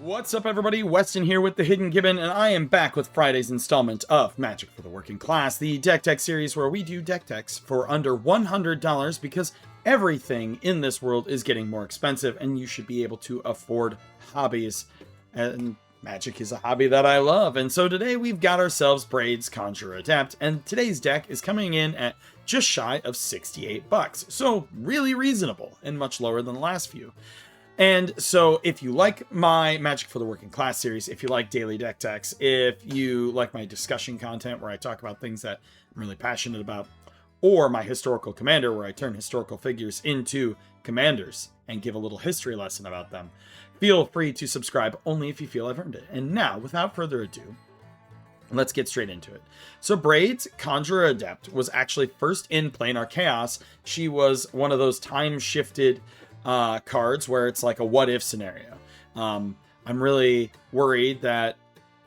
What's up, everybody? Weston here with the Hidden Gibbon, and I am back with Friday's installment of Magic for the Working Class, the deck tech series where we do deck techs for under $100 because everything in this world is getting more expensive and you should be able to afford hobbies. And Magic is a hobby that I love. And so today we've got ourselves Braids, Conjurer, Adept, and today's deck is coming in at just shy of $68. So really reasonable and much lower than the last few. And so if you like my Magic for the Working Class series, if you like daily deck techs, if you like my discussion content where I talk about things that I'm really passionate about, or my historical commander where I turn historical figures into commanders and give a little history lesson about them, feel free to subscribe only if you feel I've earned it. And now, without further ado, let's get straight into it. So Braids, Conjurer Adept, was actually first in Planar Chaos. She was one of those time-shifted cards where it's like a what-if scenario. I'm really worried that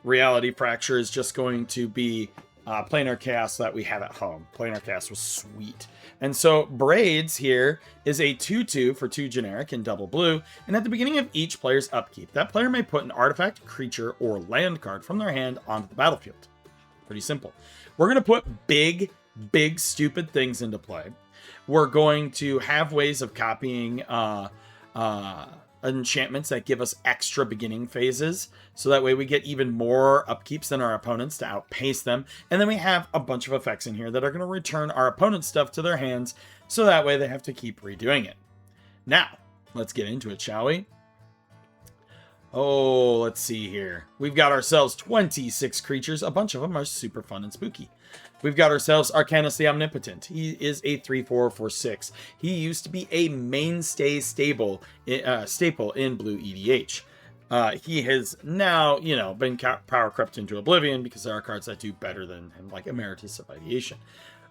Reality Fracture is just going to be Planar Chaos that we have at home. Planar Chaos was sweet. And so Braids here is a 2/2 for 2 generic and double blue, and at the beginning of each player's upkeep, that player may put an artifact, creature, or land card from their hand onto the battlefield. Pretty simple. We're going to put big, stupid things into play. We're going to have ways of copying enchantments that give us extra beginning phases, so that way we get even more upkeeps than our opponents to outpace them. And then we have a bunch of effects in here that are going to return our opponent's stuff to their hands, so that way they have to keep redoing it. Now, let's get into it, shall we? Oh, let's see here. We've got ourselves 26 creatures. A bunch of them are super fun and spooky. We've got ourselves Arcanus the Omnipotent. He is a 3/4 for 6. He used to be a mainstay staple in blue EDH. He has now, been power crept into oblivion because there are cards that do better than him, like Emeritus of Ideation.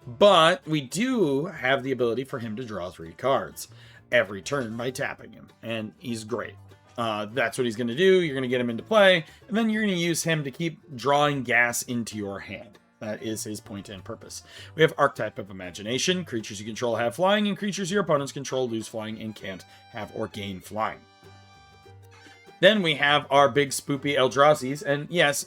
But we do have the ability for him to draw 3 cards every turn by tapping him, and he's great. That's what he's going to do. You're going to get him into play, and then you're going to use him to keep drawing gas into your hand. That is his point and purpose. We have Archetype of Imagination. Creatures you control have flying, and creatures your opponents control lose flying and can't have or gain flying. Then we have our big spoopy Eldrazi's, and yes,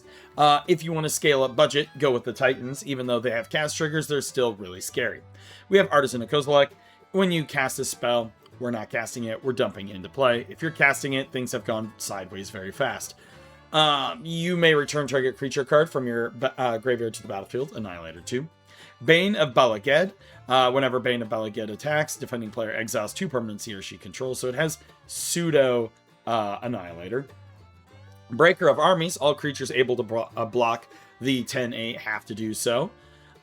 if you want to scale up budget, go with the Titans. Even though they have cast triggers, they're still really scary. We have Artisan of Kozilek. When you cast a spell, we're not casting it, we're dumping it into play. If you're casting it, things have gone sideways very fast. You may return target creature card from your graveyard to the battlefield, Annihilator 2. Bane of Balaged. Whenever Bane of Balaged attacks, defending player exiles 2 permanents he or she controls, so it has pseudo Annihilator. Breaker of Armies. All creatures able to block the 10/8 have to do so.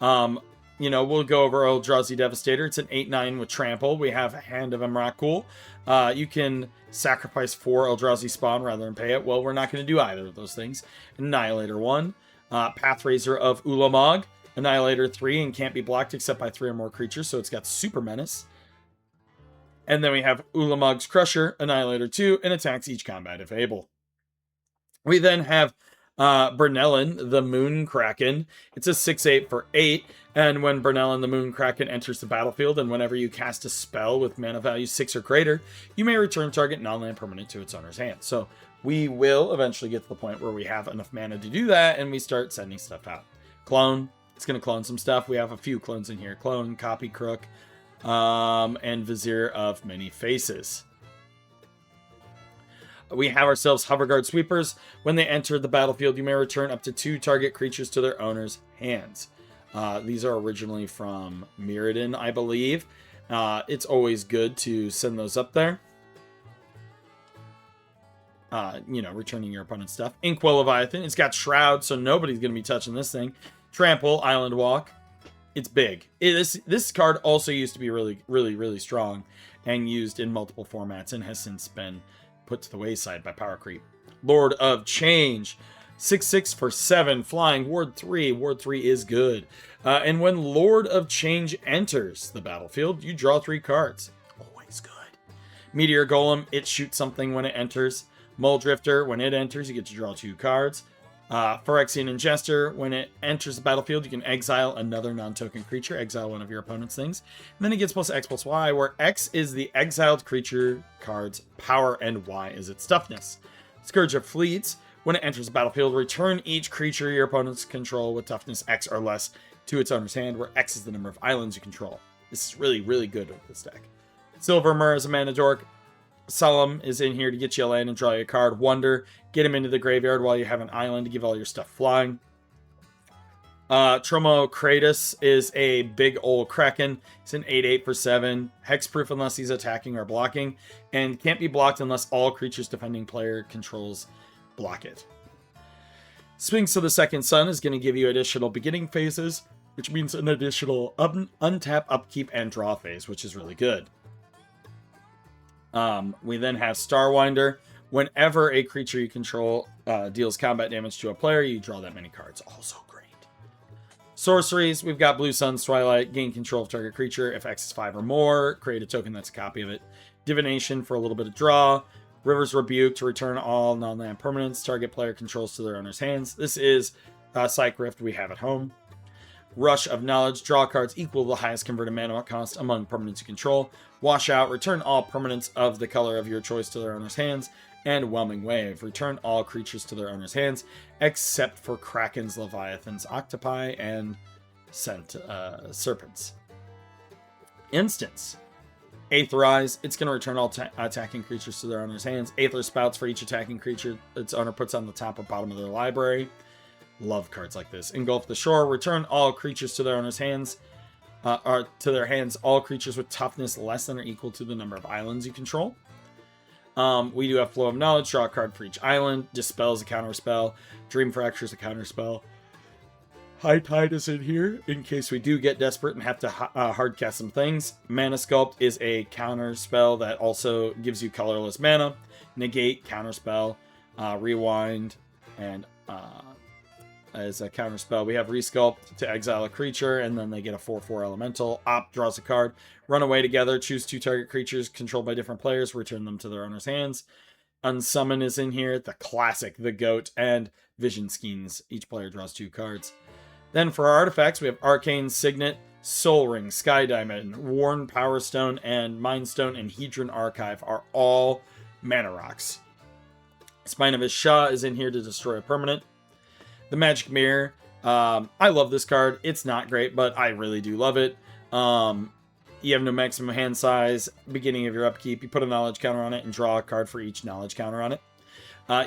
We'll go over Eldrazi Devastator. It's an 8/9 with Trample. We have Hand of Emrakul. You can sacrifice 4 Eldrazi Spawn rather than pay it. Well, we're not going to do either of those things. Annihilator 1. Pathraiser of Ulamog. Annihilator 3 and can't be blocked except by 3 or more creatures, so it's got Super Menace. And then we have Ulamog's Crusher, Annihilator 2, and attacks each combat if able. We then have Brunellen, the Moon Kraken. It's a 6/8 for 8, and when Brunellen, the Moon Kraken, enters the battlefield, and whenever you cast a spell with mana value 6 or greater, you may return target non-land permanent to its owner's hand. So we will eventually get to the point where we have enough mana to do that, and we start sending stuff out. Clone. It's going to clone some stuff. We have a few clones in here. Clone, Copy Crook, and Vizier of Many Faces. We have ourselves Hoverguard Sweepers. When they enter the battlefield, you may return up to 2 target creatures to their owner's hands. These are originally from Mirrodin, I believe. It's always good to send those up there. Returning your opponent's stuff. Inkwell Leviathan. It's got Shroud, so nobody's going to be touching this thing. Trample, Island Walk. It's big. This card also used to be really strong and used in multiple formats and has since been put to the wayside by power creep. Lord of Change. 6/6 for 7. Flying. Ward 3. Ward 3 is good. And when Lord of Change enters the battlefield, you draw 3 cards. Always good. Meteor Golem. It shoots something when it enters. Muldrifter. When it enters, you get to draw 2 cards. Phyrexian Ingester, when it enters the battlefield, you can exile another non-token creature, exile one of your opponent's things, and then it gets +X/Y, where X is the exiled creature card's power and Y is its toughness. Scourge of Fleets. When it enters the battlefield, return each creature your opponents control with toughness X or less to its owner's hand, where X is the number of islands you control. This is really, really good with this deck. Silvermer is a mana dork. Solemn is in here to get you a land and draw you a card. Wonder, get him into the graveyard while you have an island to give all your stuff flying. Tromo Kratos is a big old Kraken. It's an 8/8 for 7. Hexproof unless he's attacking or blocking. And can't be blocked unless all creatures defending player controls block it. Sphinx of the Second Sun is going to give you additional beginning phases, which means an additional untap, upkeep, and draw phase, which is really good. We then have Starwinder. Whenever a creature you control deals combat damage to a player, you draw that many cards. Also great. Sorceries, we've got Blue Sun's Twilight. Gain control of target creature. If X is 5 or more, create a token that's a copy of it. Divination for a little bit of draw. River's Rebuke to return all non-land permanents target player controls to their owner's hands. This is Psych Rift we have at home. Rush of Knowledge. Draw cards equal to the highest converted mana cost among permanents you control. Wash Out. Return all permanents of the color of your choice to their owner's hands. And Whelming Wave. Return all creatures to their owner's hands, except for Krakens, Leviathans, Octopi, and Serpents. Instance. Aetherize. It's going to return all attacking creatures to their owner's hands. Aether Spouts for each attacking creature its owner puts on the top or bottom of their library. Love cards like this. Engulf the Shore. Return all creatures to their owner's hands. Or to their hands, all creatures with toughness less than or equal to the number of islands you control. We do have Flow of Knowledge. Draw a card for each island. Dispel is a counter spell. Dream Fracture is a counter spell. High Tide is in here in case we do get desperate and have to hard cast some things. Mana Sculpt is a counter spell that also gives you colorless mana. Negate, counter spell. Rewind, and as a counter spell, we have Resculpt to exile a creature, and then they get a 4/4 elemental. Opt draws a card. Run away together. Choose 2 target creatures controlled by different players. Return them to their owner's hands. Unsummon is in here. The classic, the GOAT, and Vision Schemes. Each player draws 2 cards. Then for our artifacts, we have Arcane Signet, Soul Ring, Sky Diamond, Worn Power Stone, and Mind Stone, and Hedron Archive are all mana rocks. Spine of Shah is in here to destroy a permanent. The Magic Mirror. I love this card. It's not great, but I really do love it. You have no maximum hand size. Beginning of your upkeep, you put a knowledge counter on it and draw a card for each knowledge counter on it.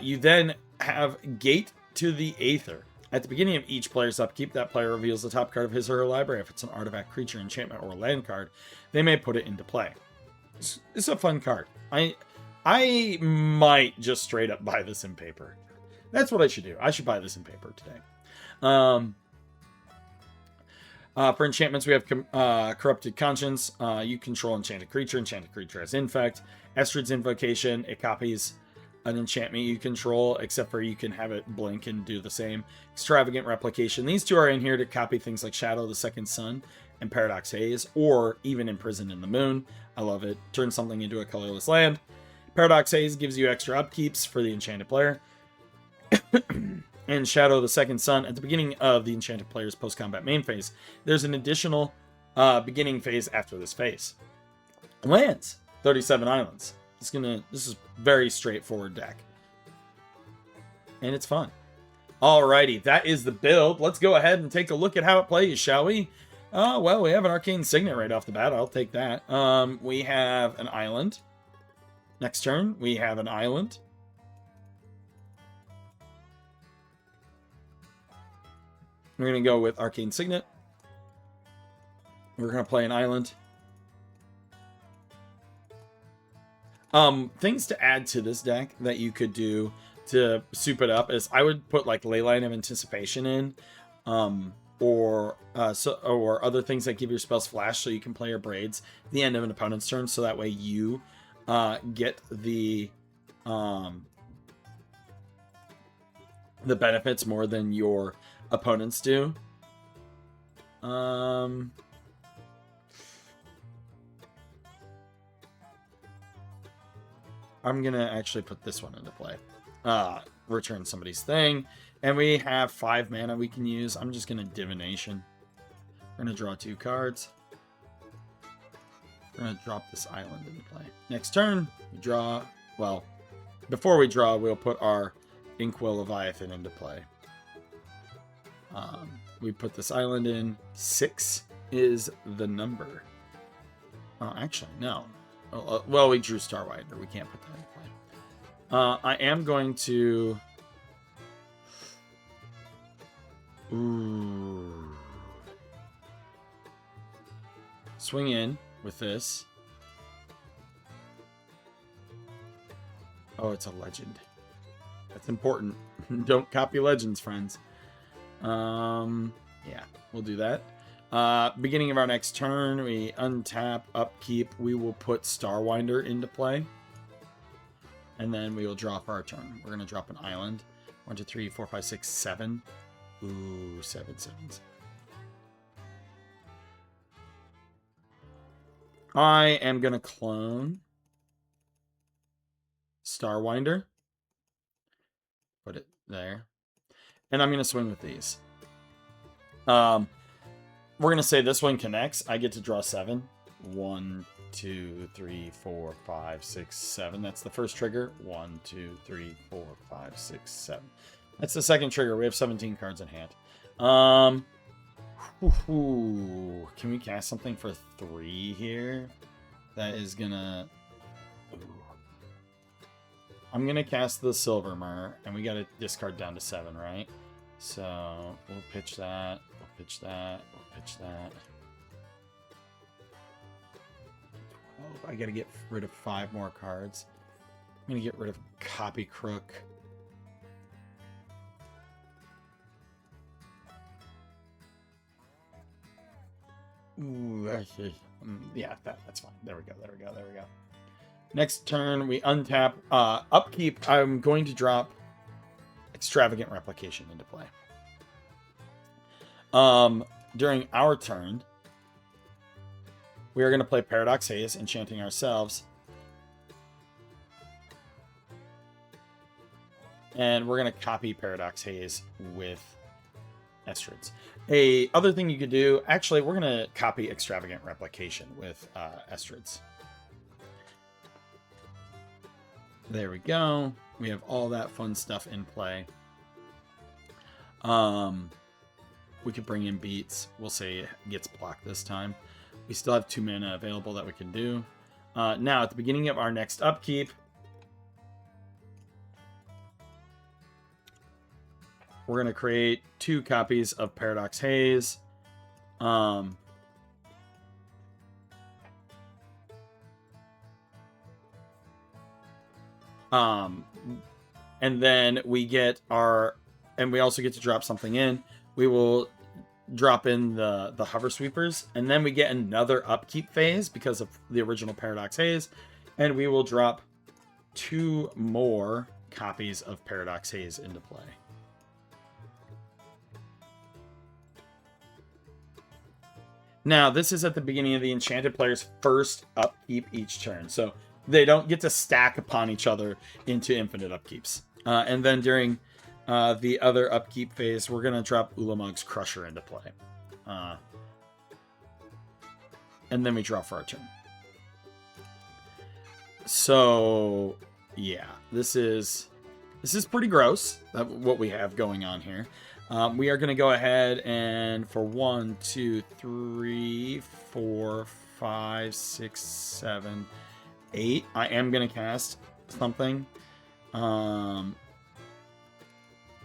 You then have Gate to the Aether. At the beginning of each player's upkeep, that player reveals the top card of his or her library. If it's an artifact, creature, enchantment, or land card, they may put it into play. It's a fun card. I might just straight up buy this in paper. That's what I should do. I should buy this in paper today. For enchantments, we have Corrupted Conscience. You control enchanted creature. Enchanted creature has Infect. Estrid's Invocation. It copies an enchantment you control, except for you can have it blink and do the same. Extravagant Replication. These 2 are in here to copy things like Shadow of the Second Sun and Paradox Haze, or even Imprisoned in the Moon. I love it. Turn something into a colorless land. Paradox Haze gives you extra upkeeps for the enchanted player. And Shadow of the Second Sun, at the beginning of the enchanted player's post-combat main phase, there's an additional beginning phase after this phase. Lands. 37 islands. This is very straightforward deck. And it's fun. Alrighty, that is the build. Let's go ahead and take a look at how it plays, shall we? Well, we have an Arcane Signet right off the bat. I'll take that. We have an island. Next turn, we have an island. We're going to go with Arcane Signet. We're going to play an island. Things to add to this deck that you could do to soup it up is I would put like Leyline of Anticipation in, or other things that give your spells flash so you can play your Braids at the end of an opponent's turn, so that way you get the benefits more than your opponents do. I'm going to actually put this one into play. Return somebody's thing. And we have 5 mana we can use. I'm just going to Divination. We're going to draw 2 cards. We're going to drop this island into play. Next turn, we draw, well, before we draw, we'll put our Inkwell Leviathan into play. We put this island in. 6 is the number. Oh, actually, no. Well, we drew Starwinder. We can't put that in play. I am going to... Ooh. Swing in with this. Oh, it's a legend. That's important. Don't copy legends, friends. Yeah, we'll do that. Beginning of our next turn, we untap, upkeep. We will put Starwinder into play. And then we will draw for our turn. We're going to drop an island. 1, 2, 3, 4, 5, 6, 7. Ooh, 7, 7. I am going to clone Starwinder. Put it there. And I'm going to swing with these. We're going to say this one connects. I get to draw 7. 1, 2, 3, 4, 5, 6, 7. That's the first trigger. 1, 2, 3, 4, 5, 6, 7. That's the second trigger. We have 17 cards in hand. Can we cast something for 3 here? That is gonna... I'm gonna cast the Silvermer, and we gotta discard down to 7, right? So we'll pitch that. We'll pitch that. We'll pitch that. 12. I gotta get rid of 5 more cards. I'm gonna get rid of Copy Crook. Ooh, yeah, that's fine. There we go. There we go. There we go. Next turn, we untap. Upkeep, I'm going to drop Extravagant Replication into play. During our turn, we are going to play Paradox Haze, enchanting ourselves. And we're going to copy Paradox Haze with Estrids. Other thing you could do, actually, we're going to copy Extravagant Replication with Estrids. There we go. We have all that fun stuff in play. We could bring in Beats. We'll say it gets blocked this time. We still have 2 mana available that we can do. Now, at the beginning of our next upkeep, we're going to create 2 copies of Paradox Haze. And then we get our... And we also get to drop something in. We will drop in the Hover Sweepers. And then we get another upkeep phase because of the original Paradox Haze. And we will drop 2 more copies of Paradox Haze into play. Now, this is at the beginning of the enchanted player's first upkeep each turn. So they don't get to stack upon each other into infinite upkeeps. And then during the other upkeep phase, we're going to drop Ulamog's Crusher into play. And then we draw for our turn. So, yeah, this is pretty gross, what we have going on here. We are going to go ahead and for 1, 2, 3, 4, 5, 6, 7, 8. I am going to cast something. We're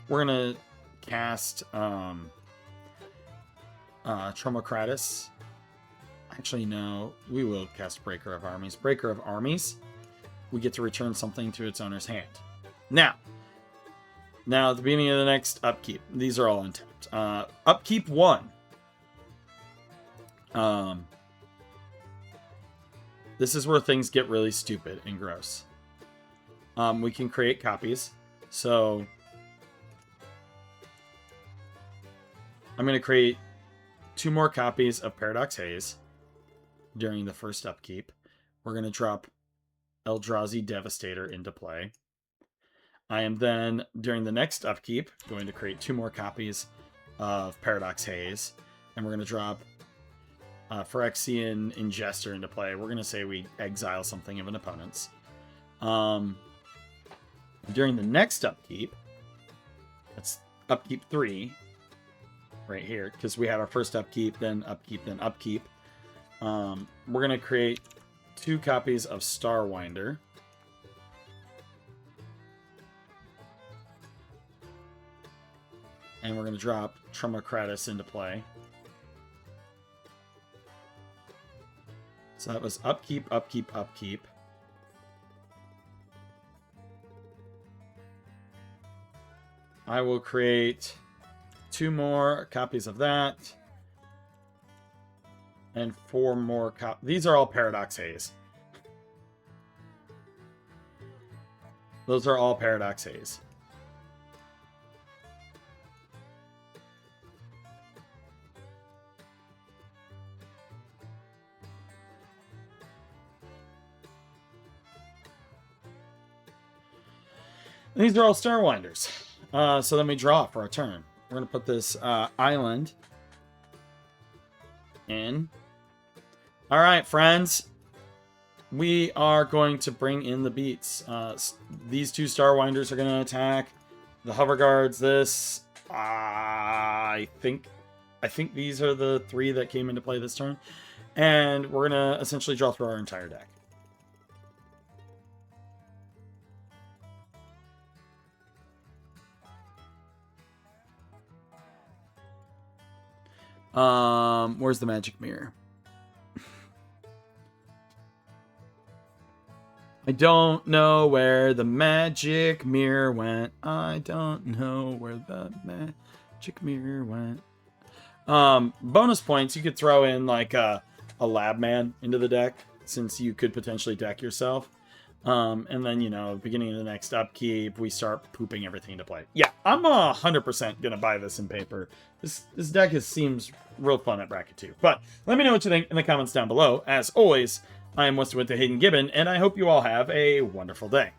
going to cast Tromocratus. Actually, no. We will cast Breaker of Armies. Breaker of Armies. We get to return something to its owner's hand. Now, at the beginning of the next upkeep, these are all untapped. Upkeep 1. This is where things get really stupid and gross. We can create copies. So I'm going to create 2 more copies of Paradox Haze during the first upkeep. We're going to drop Eldrazi Devastator into play. I am then, during the next upkeep, going to create 2 more copies of Paradox Haze. And we're going to drop Phyrexian Ingester into play. We're going to say we exile something of an opponent's. During the next upkeep, that's upkeep 3, right here, because we had our first upkeep, then upkeep, then upkeep. We're going to create 2 copies of Starwinder. And we're going to drop Tremokratus into play. So that was upkeep, upkeep, upkeep. I will create 2 more copies of that. And 4 more copies. These are all Paradox Haze. Those are all Paradox Haze. These are all Starwinders. So then we draw for our turn. We're going to put this island in. All right, friends. We are going to bring in the beats. These 2 Starwinders are going to attack. The Hover Guards, this. I think these are the 3 that came into play this turn. And we're going to essentially draw through our entire deck. Where's the magic mirror? I don't know where the magic mirror went. I don't know where the magic mirror went. Bonus points, you could throw in like a lab man into the deck, since you could potentially deck yourself. And then, you know, beginning of the next upkeep, we start pooping everything into play. Yeah, I'm 100% going to buy this in paper. This deck seems real fun at Bracket 2. But let me know what you think in the comments down below. As always, I am Weston with the Hayden Gibbon, and I hope you all have a wonderful day.